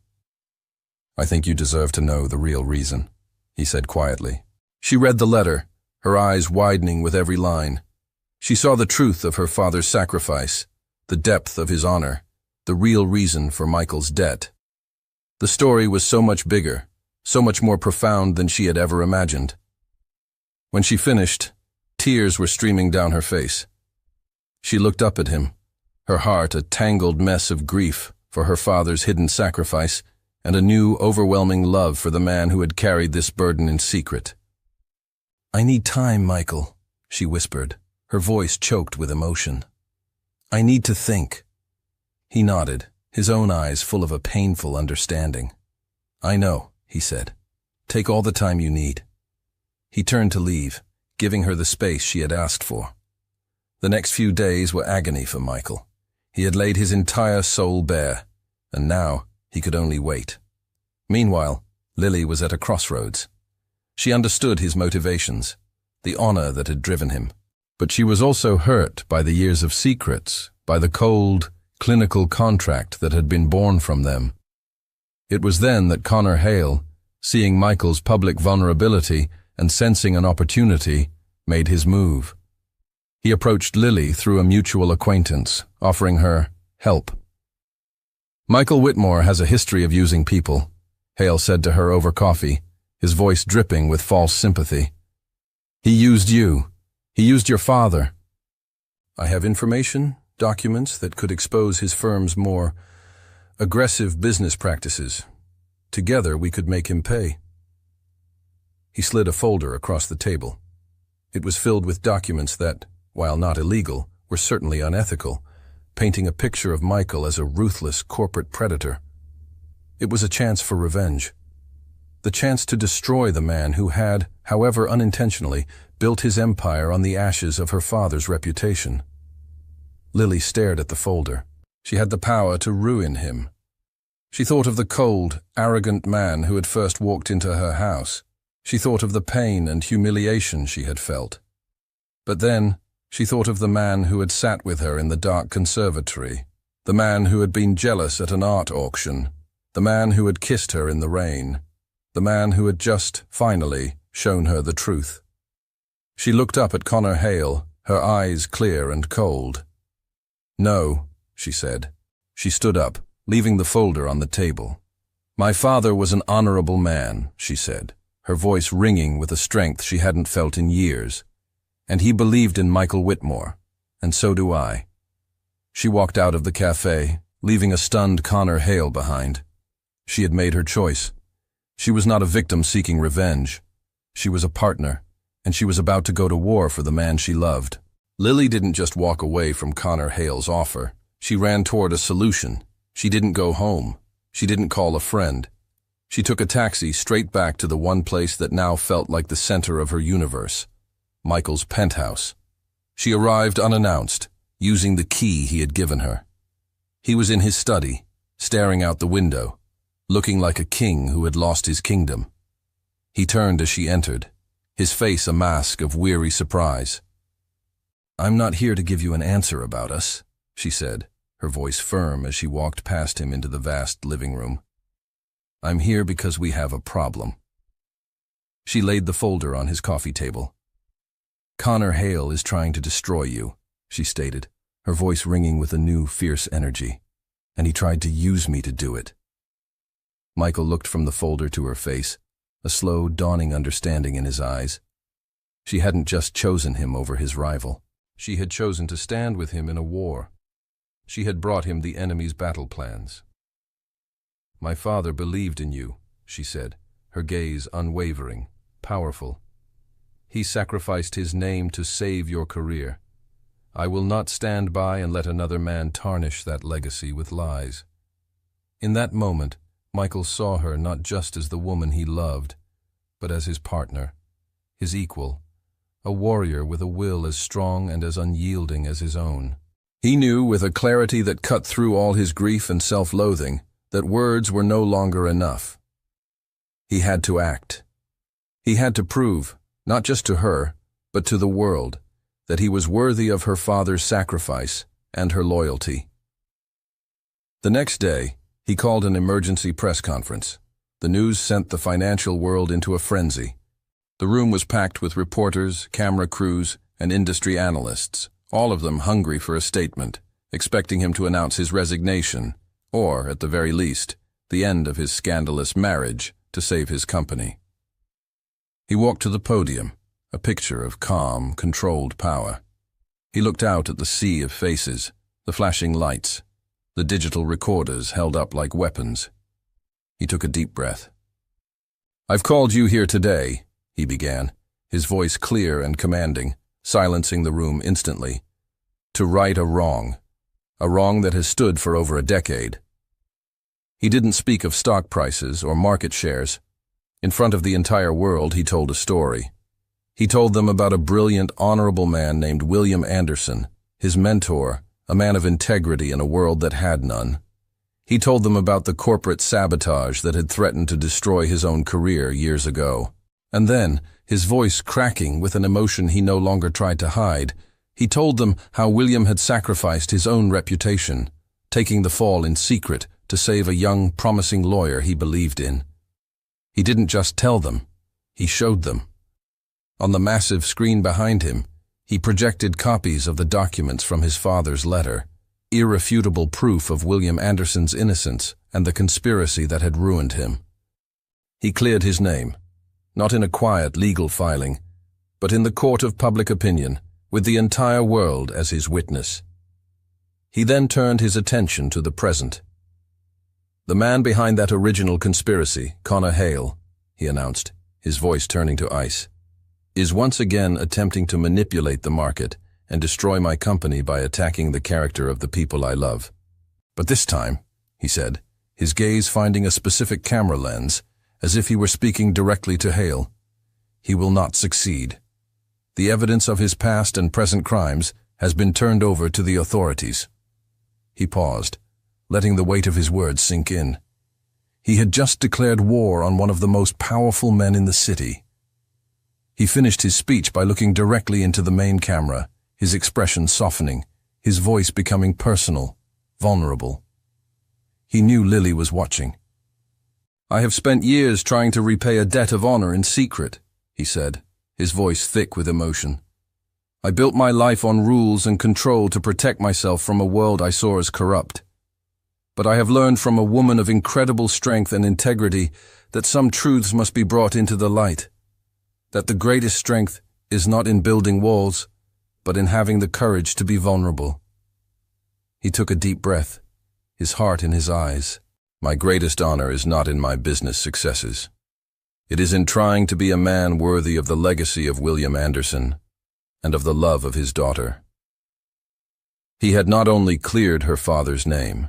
"I think you deserve to know the real reason," he said quietly. She read the letter, her eyes widening with every line. She saw the truth of her father's sacrifice, the depth of his honor, the real reason for Michael's debt. The story was so much bigger, so much more profound than she had ever imagined. When she finished, tears were streaming down her face. She looked up at him, her heart a tangled mess of grief for her father's hidden sacrifice and a new, overwhelming love for the man who had carried this burden in secret. "I need time, Michael," she whispered, her voice choked with emotion. "I need to think." He nodded, his own eyes full of a painful understanding. "I know," he said. "Take all the time you need." He turned to leave, giving her the space she had asked for. The next few days were agony for Michael. He had laid his entire soul bare, and now he could only wait. Meanwhile, Lily was at a crossroads. She understood his motivations, the honor that had driven him. But she was also hurt by the years of secrets, by the cold, clinical contract that had been born from them. It was then that Connor Hale, seeing Michael's public vulnerability and sensing an opportunity, made his move. He approached Lily through a mutual acquaintance, offering her help. "Michael Whitmore has a history of using people," Hale said to her over coffee, his voice dripping with false sympathy. "He used you. He used your father. I have information, documents that could expose his firm's more aggressive business practices. Together we could make him pay." He slid a folder across the table. It was filled with documents that, while not illegal, were certainly unethical, painting a picture of Michael as a ruthless corporate predator. It was a chance for revenge. The chance to destroy the man who had, however unintentionally, built his empire on the ashes of her father's reputation. Lily stared at the folder. She had the power to ruin him. She thought of the cold, arrogant man who had first walked into her house. She thought of the pain and humiliation she had felt. But then, she thought of the man who had sat with her in the dark conservatory, the man who had been jealous at an art auction, the man who had kissed her in the rain, the man who had just, finally, shown her the truth. She looked up at Connor Hale, her eyes clear and cold. "No," she said. She stood up, leaving the folder on the table. "My father was an honorable man," she said, her voice ringing with a strength she hadn't felt in years. "And he believed in Michael Whitmore, and so do I." She walked out of the cafe, leaving a stunned Connor Hale behind. She had made her choice. She was not a victim seeking revenge. She was a partner, and she was about to go to war for the man she loved. Lily didn't just walk away from Connor Hale's offer. She ran toward a solution. She didn't go home. She didn't call a friend. She took a taxi straight back to the one place that now felt like the center of her universe, Michael's penthouse. She arrived unannounced, using the key he had given her. He was in his study, staring out the window, looking like a king who had lost his kingdom. He turned as she entered, his face a mask of weary surprise. "I'm not here to give you an answer about us," she said, her voice firm as she walked past him into the vast living room. "I'm here because we have a problem." She laid the folder on his coffee table. "Connor Hale is trying to destroy you," she stated, her voice ringing with a new, fierce energy. "And he tried to use me to do it." Michael looked from the folder to her face, a slow, dawning understanding in his eyes. She hadn't just chosen him over his rival. She had chosen to stand with him in a war. She had brought him the enemy's battle plans. "My father believed in you," she said, her gaze unwavering, powerful. "He sacrificed his name to save your career. I will not stand by and let another man tarnish that legacy with lies." In that moment, Michael saw her not just as the woman he loved, but as his partner, his equal, a warrior with a will as strong and as unyielding as his own. He knew with a clarity that cut through all his grief and self-loathing that words were no longer enough. He had to act. He had to prove, not just to her, but to the world, that he was worthy of her father's sacrifice and her loyalty. The next day, he called an emergency press conference. The news sent the financial world into a frenzy. The room was packed with reporters, camera crews, and industry analysts, all of them hungry for a statement, expecting him to announce his resignation, or, at the very least, the end of his scandalous marriage to save his company. He walked to the podium, a picture of calm, controlled power. He looked out at the sea of faces, the flashing lights, the digital recorders held up like weapons. He took a deep breath. "I've called you here today," he began, his voice clear and commanding, silencing the room instantly, "to right a wrong that has stood for over a decade." He didn't speak of stock prices or market shares. In front of the entire world, he told a story. He told them about a brilliant, honorable man named William Anderson, his mentor, a man of integrity in a world that had none. He told them about the corporate sabotage that had threatened to destroy his own career years ago. And then, his voice cracking with an emotion he no longer tried to hide, he told them how William had sacrificed his own reputation, taking the fall in secret to save a young, promising lawyer he believed in. He didn't just tell them, he showed them. On the massive screen behind him, he projected copies of the documents from his father's letter, irrefutable proof of William Anderson's innocence and the conspiracy that had ruined him. He cleared his name, not in a quiet legal filing, but in the court of public opinion, with the entire world as his witness. He then turned his attention to the present. "The man behind that original conspiracy, Connor Hale," he announced, his voice turning to ice, "is once again attempting to manipulate the market and destroy my company by attacking the character of the people I love. But this time," he said, his gaze finding a specific camera lens, as if he were speaking directly to Hale, "he will not succeed. The evidence of his past and present crimes has been turned over to the authorities." He paused, letting the weight of his words sink in. He had just declared war on one of the most powerful men in the city. He finished his speech by looking directly into the main camera, his expression softening, his voice becoming personal, vulnerable. He knew Lily was watching. "I have spent years trying to repay a debt of honor in secret," he said, his voice thick with emotion. "I built my life on rules and control to protect myself from a world I saw as corrupt. But I have learned from a woman of incredible strength and integrity that some truths must be brought into the light, that the greatest strength is not in building walls, but in having the courage to be vulnerable." He took a deep breath, his heart in his eyes. "My greatest honor is not in my business successes. It is in trying to be a man worthy of the legacy of William Anderson and of the love of his daughter." He had not only cleared her father's name,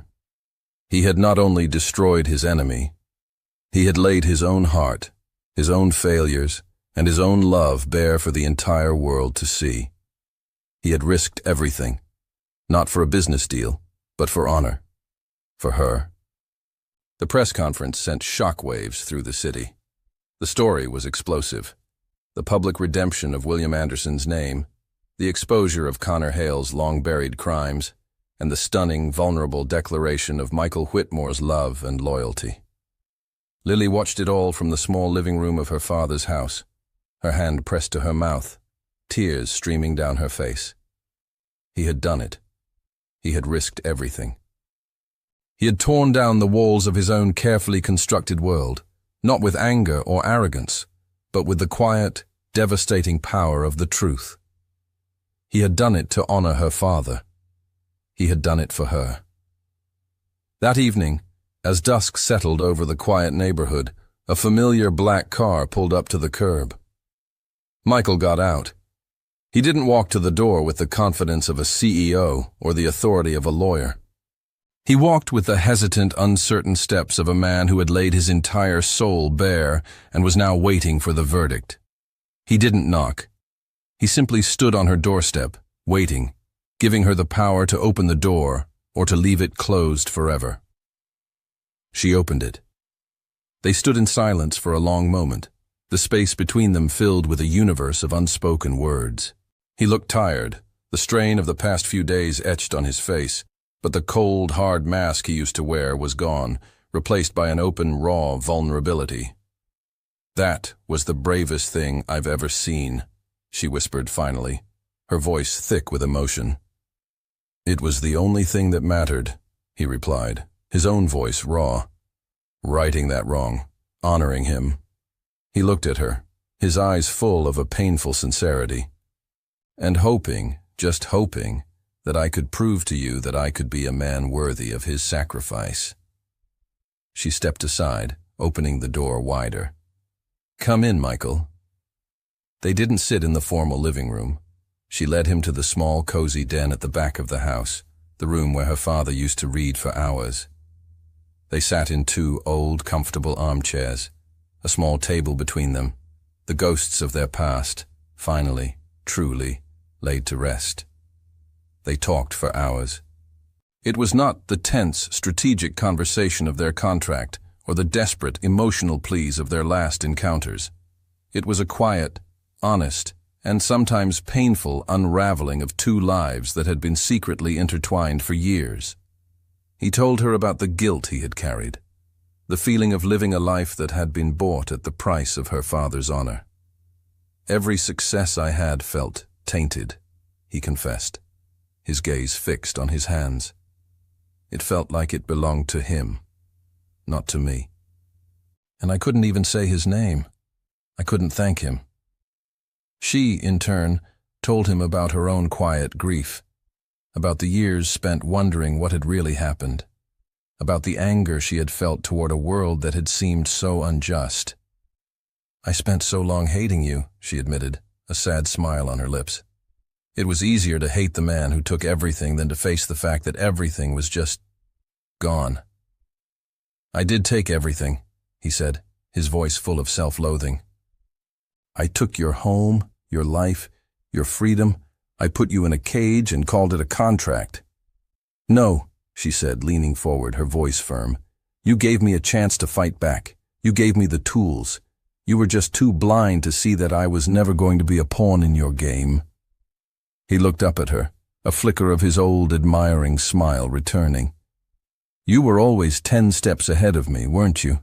he had not only destroyed his enemy, He had laid his own heart, his own failures, and his own love bare for the entire world to see. He had risked everything, not for a business deal, but for honor, for her. The press conference sent shockwaves through the city. The story was explosive. The public redemption of William Anderson's name, the exposure of Connor Hale's long-buried crimes, and the stunning, vulnerable declaration of Michael Whitmore's love and loyalty. Lily watched it all from the small living room of her father's house, her hand pressed to her mouth, tears streaming down her face. He had done it. He had risked everything. He had torn down the walls of his own carefully constructed world, not with anger or arrogance, but with the quiet, devastating power of the truth. He had done it to honor her father. He had done it for her. That evening, as dusk settled over the quiet neighborhood, a familiar black car pulled up to the curb. Michael got out. He didn't walk to the door with the confidence of a CEO or the authority of a lawyer. He walked with the hesitant, uncertain steps of a man who had laid his entire soul bare and was now waiting for the verdict. He didn't knock. He simply stood on her doorstep, waiting, giving her the power to open the door or to leave it closed forever. She opened it. They stood in silence for a long moment, the space between them filled with a universe of unspoken words. He looked tired, the strain of the past few days etched on his face, but the cold, hard mask he used to wear was gone, replaced by an open, raw vulnerability. "That was the bravest thing I've ever seen," she whispered finally, her voice thick with emotion. "It was the only thing that mattered," he replied, his own voice raw. Righting that wrong, honoring him. He looked at her, his eyes full of a painful sincerity. "And hoping, just hoping, that I could prove to you that I could be a man worthy of his sacrifice." She stepped aside, opening the door wider. "Come in, Michael." They didn't sit in the formal living room. She led him to the small, cozy den at the back of the house, the room where her father used to read for hours. They sat in two old, comfortable armchairs, a small table between them, the ghosts of their past, finally, truly, laid to rest. They talked for hours. It was not the tense, strategic conversation of their contract or the desperate, emotional pleas of their last encounters. It was a quiet, honest, and sometimes painful unraveling of two lives that had been secretly intertwined for years. He told her about the guilt he had carried, the feeling of living a life that had been bought at the price of her father's honor. "Every success I had felt tainted," he confessed, his gaze fixed on his hands. "It felt like it belonged to him, not to me. And I couldn't even say his name. I couldn't thank him." She, in turn, told him about her own quiet grief, about the years spent wondering what had really happened, about the anger she had felt toward a world that had seemed so unjust. "I spent so long hating you," she admitted, a sad smile on her lips. "It was easier to hate the man who took everything than to face the fact that everything was just gone." "I did take everything," he said, his voice full of self-loathing. "I took your home, your life, your freedom. I put you in a cage and called it a contract." "No," she said, leaning forward, her voice firm. "You gave me a chance to fight back. You gave me the tools. You were just too blind to see that I was never going to be a pawn in your game." He looked up at her, a flicker of his old admiring smile returning. "You were always 10 steps ahead of me, weren't you?"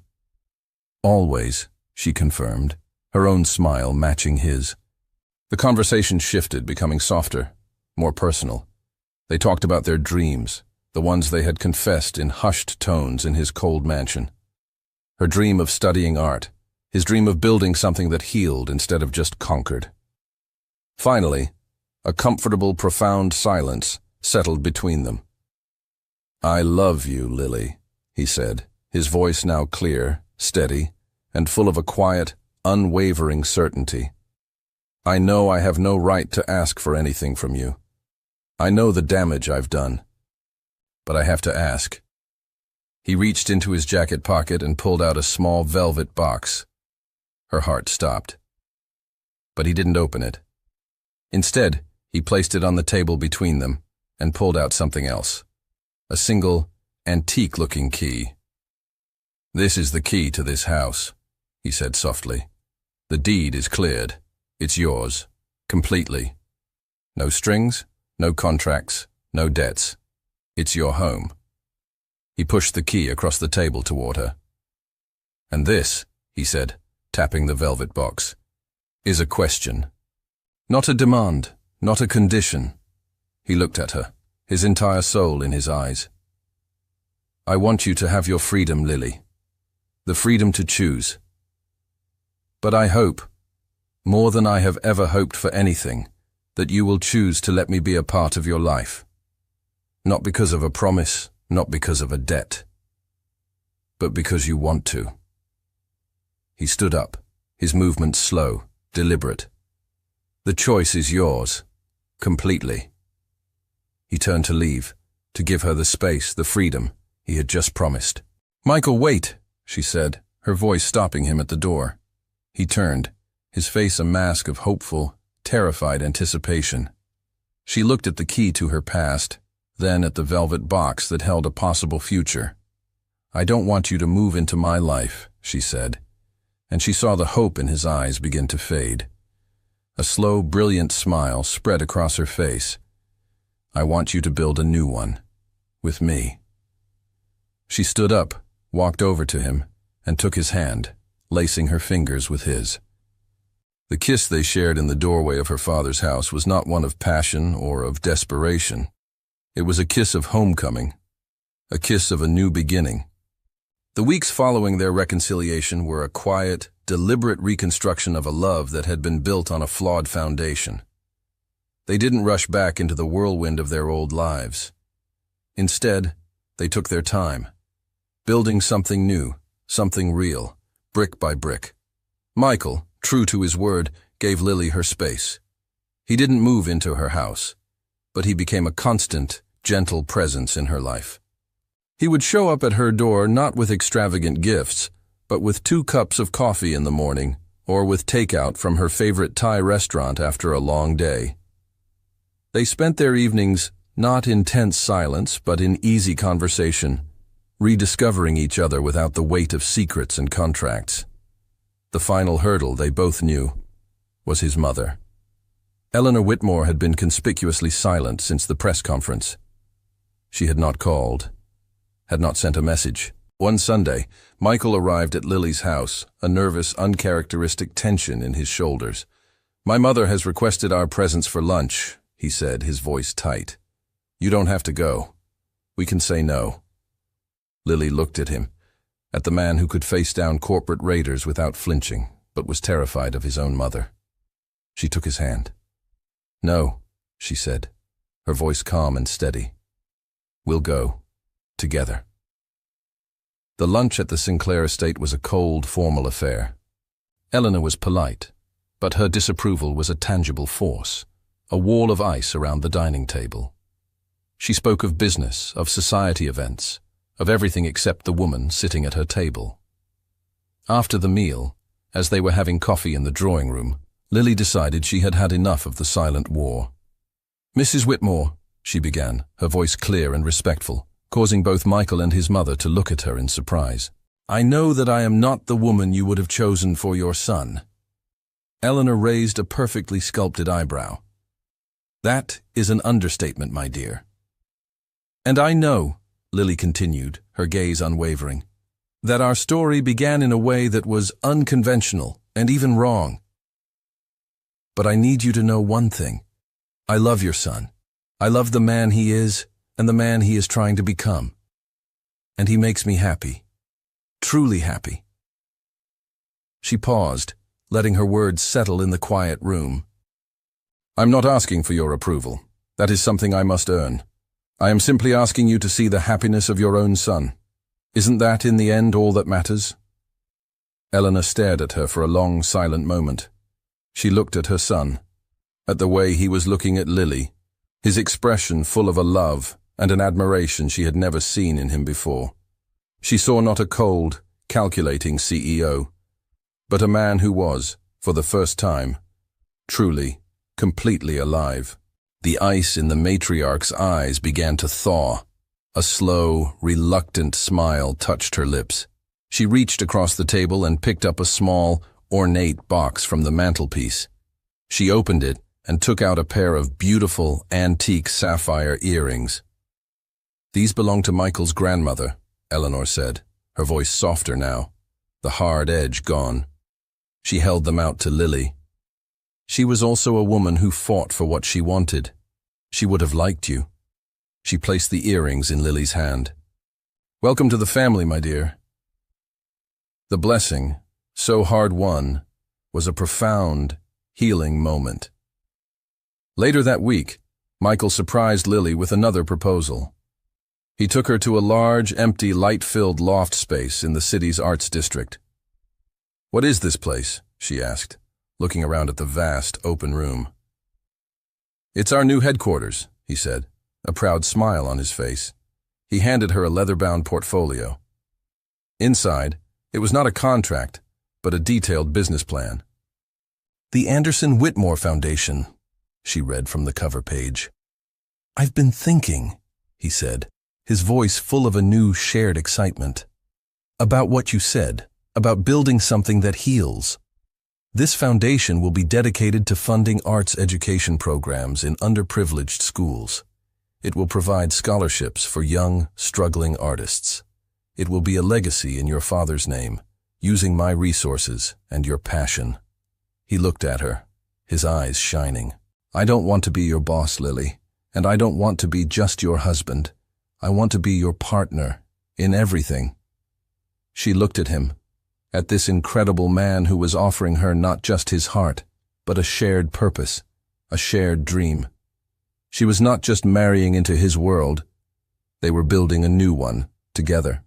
"Always," she confirmed, her own smile matching his. The conversation shifted, becoming softer, more personal. They talked about their dreams, the ones they had confessed in hushed tones in his cold mansion. Her dream of studying art, his dream of building something that healed instead of just conquered. Finally, a comfortable, profound silence settled between them. "I love you, Lily," he said, his voice now clear, steady, and full of a quiet, unwavering certainty. "I know I have no right to ask for anything from you. I know the damage I've done. But I have to ask. He reached into his jacket pocket and pulled out a small velvet box. Her heart stopped. But he didn't open it. Instead, he placed it on the table between them and pulled out something else. A single, antique-looking key. "This is the key to this house," he said softly. "The deed is cleared. It's yours. Completely. No strings, no contracts, no debts. It's your home." He pushed the key across the table toward her. "And this," he said, tapping the velvet box, "is a question. Not a demand, not a condition." He looked at her, his entire soul in his eyes. "I want you to have your freedom, Lily. The freedom to choose. But I hope, more than I have ever hoped for anything, that you will choose to let me be a part of your life. Not because of a promise, not because of a debt, but because you want to." He stood up, his movements slow, deliberate. "The choice is yours, completely." He turned to leave, to give her the space, the freedom he had just promised. "Michael, wait," she said, her voice stopping him at the door. He turned, his face a mask of hopeful, terrified anticipation. She looked at the key to her past, then at the velvet box that held a possible future. "I don't want you to move into my life," she said, and she saw the hope in his eyes begin to fade. A slow, brilliant smile spread across her face. "I want you to build a new one, with me." She stood up, walked over to him, and took his hand, lacing her fingers with his. The kiss they shared in the doorway of her father's house was not one of passion or of desperation. It was a kiss of homecoming, a kiss of a new beginning. The weeks following their reconciliation were a quiet, deliberate reconstruction of a love that had been built on a flawed foundation. They didn't rush back into the whirlwind of their old lives. Instead, they took their time, building something new, something real, brick by brick. Michael, true to his word, gave Lily her space. He didn't move into her house, but he became a constant, gentle presence in her life. He would show up at her door not with extravagant gifts, but with 2 cups of coffee in the morning, or with takeout from her favorite Thai restaurant after a long day. They spent their evenings not in tense silence, but in easy conversation, rediscovering each other without the weight of secrets and contracts. The final hurdle, they both knew, was his mother. Eleanor Whitmore had been conspicuously silent since the press conference. She had not called, had not sent a message. One Sunday, Michael arrived at Lily's house, a nervous, uncharacteristic tension in his shoulders. "My mother has requested our presence for lunch," he said, his voice tight. "You don't have to go. We can say no." Lily looked at him, at the man who could face down corporate raiders without flinching, but was terrified of his own mother. She took his hand. "No," she said, her voice calm and steady. "We'll go. Together." The lunch at the Sinclair estate was a cold, formal affair. Eleanor was polite, but her disapproval was a tangible force, a wall of ice around the dining table. She spoke of business, of society events, of everything except the woman sitting at her table. After the meal, as they were having coffee in the drawing room, Lily decided she had had enough of the silent war. "Mrs. Whitmore," she began, her voice clear and respectful, causing both Michael and his mother to look at her in surprise. "I know that I am not the woman you would have chosen for your son." Eleanor raised a perfectly sculpted eyebrow. "That is an understatement, my dear." "And I know," Lily continued, her gaze unwavering, "that our story began in a way that was unconventional and even wrong. But I need you to know one thing. I love your son. I love the man he is and the man he is trying to become. And he makes me happy. Truly happy." She paused, letting her words settle in the quiet room. "I'm not asking for your approval. That is something I must earn. I am simply asking you to see the happiness of your own son. Isn't that, in the end, all that matters?" Eleanor stared at her for a long, silent moment. She looked at her son, at the way he was looking at Lily, his expression full of a love and an admiration she had never seen in him before. She saw not a cold, calculating CEO, but a man who was, for the first time, truly, completely alive. The ice in the matriarch's eyes began to thaw. A slow, reluctant smile touched her lips. She reached across the table and picked up a small, ornate box from the mantelpiece. She opened it and took out a pair of beautiful, antique sapphire earrings. "These belong to Michael's grandmother," Eleanor said, her voice softer now, the hard edge gone. She held them out to Lily. "She was also a woman who fought for what she wanted. She would have liked you." She placed the earrings in Lily's hand. "Welcome to the family, my dear." The blessing, so hard-won, was a profound, healing moment. Later that week, Michael surprised Lily with another proposal. He took her to a large, empty, light-filled loft space in the city's arts district. "What is this place?" she asked, looking around at the vast, open room. "It's our new headquarters," he said, a proud smile on his face. He handed her a leather-bound portfolio. Inside, it was not a contract, but a detailed business plan. "The Anderson Whitmore Foundation," she read from the cover page. "I've been thinking," he said, his voice full of a new shared excitement, "about what you said, about building something that heals. This foundation will be dedicated to funding arts education programs in underprivileged schools. It will provide scholarships for young, struggling artists. It will be a legacy in your father's name, using my resources and your passion." He looked at her, his eyes shining. "I don't want to be your boss, Lily, and I don't want to be just your husband. I want to be your partner in everything." She looked at him, at this incredible man who was offering her not just his heart, but a shared purpose, a shared dream. She was not just marrying into his world, they were building a new one together.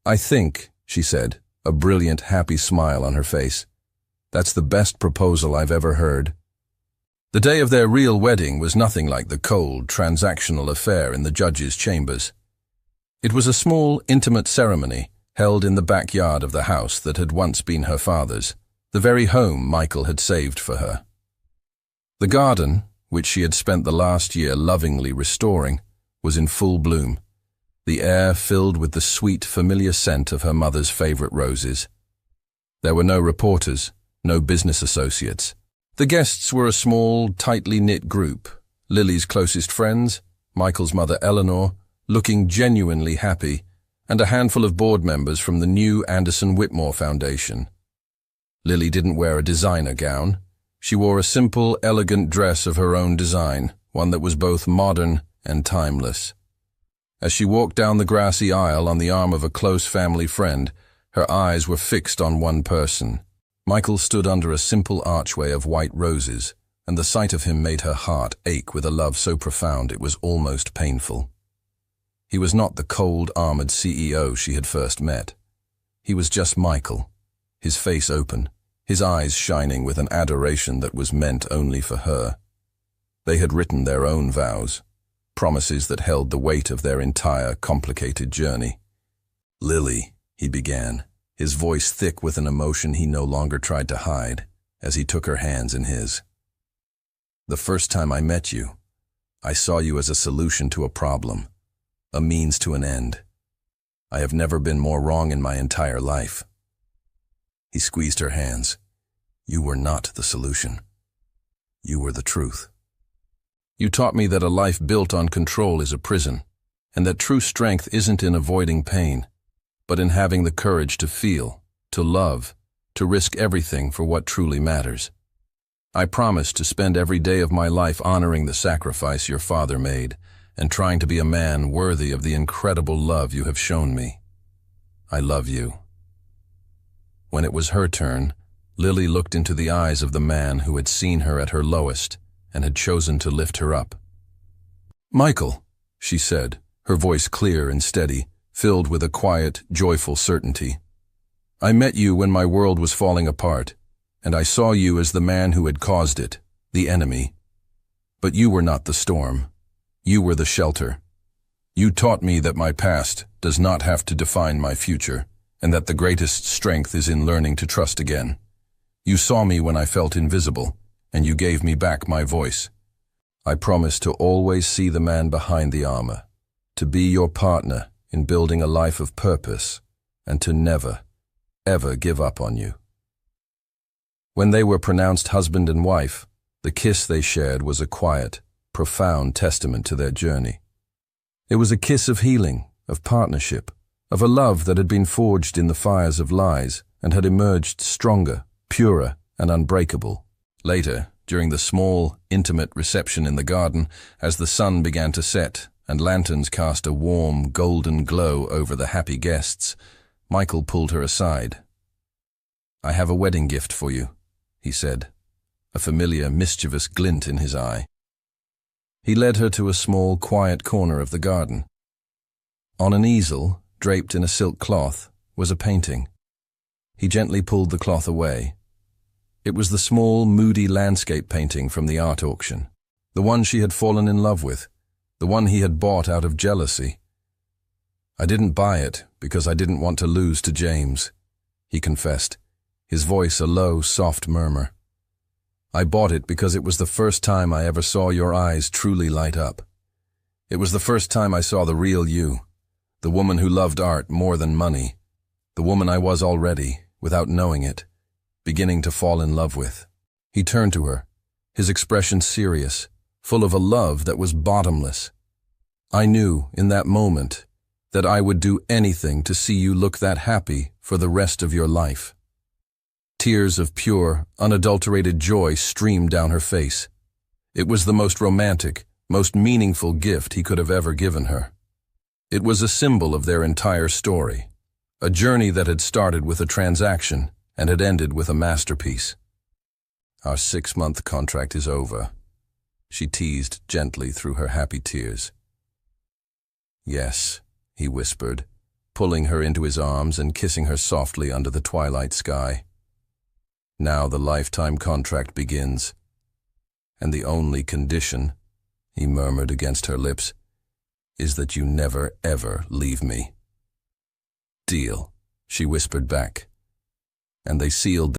"I think," she said, a brilliant, happy smile on her face, "that's the best proposal I've ever heard." The day of their real wedding was nothing like the cold, transactional affair in the judge's chambers. It was a small, intimate ceremony held in the backyard of the house that had once been her father's, the very home Michael had saved for her. The garden, which she had spent the last year lovingly restoring, was in full bloom, the air filled with the sweet, familiar scent of her mother's favorite roses. There were no reporters, no business associates. The guests were a small, tightly knit group, Lily's closest friends, Michael's mother Eleanor, looking genuinely happy, and a handful of board members from the new Anderson Whitmore Foundation. Lily didn't wear a designer gown. She wore a simple, elegant dress of her own design, one that was both modern and timeless. As she walked down the grassy aisle on the arm of a close family friend, her eyes were fixed on one person. Michael stood under a simple archway of white roses, and the sight of him made her heart ache with a love so profound it was almost painful. He was not the cold, armored CEO she had first met. He was just Michael, his face open, his eyes shining with an adoration that was meant only for her. They had written their own vows, promises that held the weight of their entire complicated journey. "Lily," he began, his voice thick with an emotion he no longer tried to hide, as he took her hands in his. "The first time I met you, I saw you as a solution to a problem, a means to an end. I have never been more wrong in my entire life." He squeezed her hands. "You were not the solution. You were the truth. You taught me that a life built on control is a prison, and that true strength isn't in avoiding pain, but in having the courage to feel, to love, to risk everything for what truly matters. I promise to spend every day of my life honoring the sacrifice your father made and trying to be a man worthy of the incredible love you have shown me. I love you." When it was her turn, Lily looked into the eyes of the man who had seen her at her lowest and had chosen to lift her up. "Michael," she said, her voice clear and steady, filled with a quiet, joyful certainty. "I met you when my world was falling apart, and I saw you as the man who had caused it, the enemy. But you were not the storm. You were the shelter. You taught me that my past does not have to define my future, and that the greatest strength is in learning to trust again. You saw me when I felt invisible, and you gave me back my voice. I promise to always see the man behind the armor, to be your partner in building a life of purpose, and to never, ever give up on you. When they were pronounced husband and wife, the kiss they shared was a quiet, profound testament to their journey. It was a kiss of healing, of partnership, of a love that had been forged in the fires of lies and had emerged stronger, purer, and unbreakable. Later, during the small, intimate reception in the garden, as the sun began to set and lanterns cast a warm, golden glow over the happy guests, Michael pulled her aside. "I have a wedding gift for you," he said, a familiar, mischievous glint in his eye. He led her to a small, quiet corner of the garden. On an easel, draped in a silk cloth, was a painting. He gently pulled the cloth away. It was the small, moody landscape painting from the art auction, the one she had fallen in love with, the one he had bought out of jealousy. "I didn't buy it because I didn't want to lose to James," he confessed, his voice a low, soft murmur. "I bought it because it was the first time I ever saw your eyes truly light up. It was the first time I saw the real you, the woman who loved art more than money, the woman I was already, without knowing it, beginning to fall in love with." He turned to her, his expression serious, full of a love that was bottomless. "I knew, in that moment, that I would do anything to see you look that happy for the rest of your life." Tears of pure, unadulterated joy streamed down her face. It was the most romantic, most meaningful gift he could have ever given her. It was a symbol of their entire story, a journey that had started with a transaction and had ended with a masterpiece. "Our 6-month contract is over," she teased gently through her happy tears. "Yes," he whispered, pulling her into his arms and kissing her softly under the twilight sky. "Now the lifetime contract begins. And the only condition," he murmured against her lips, "is that you never, ever leave me." "Deal," she whispered back, and they sealed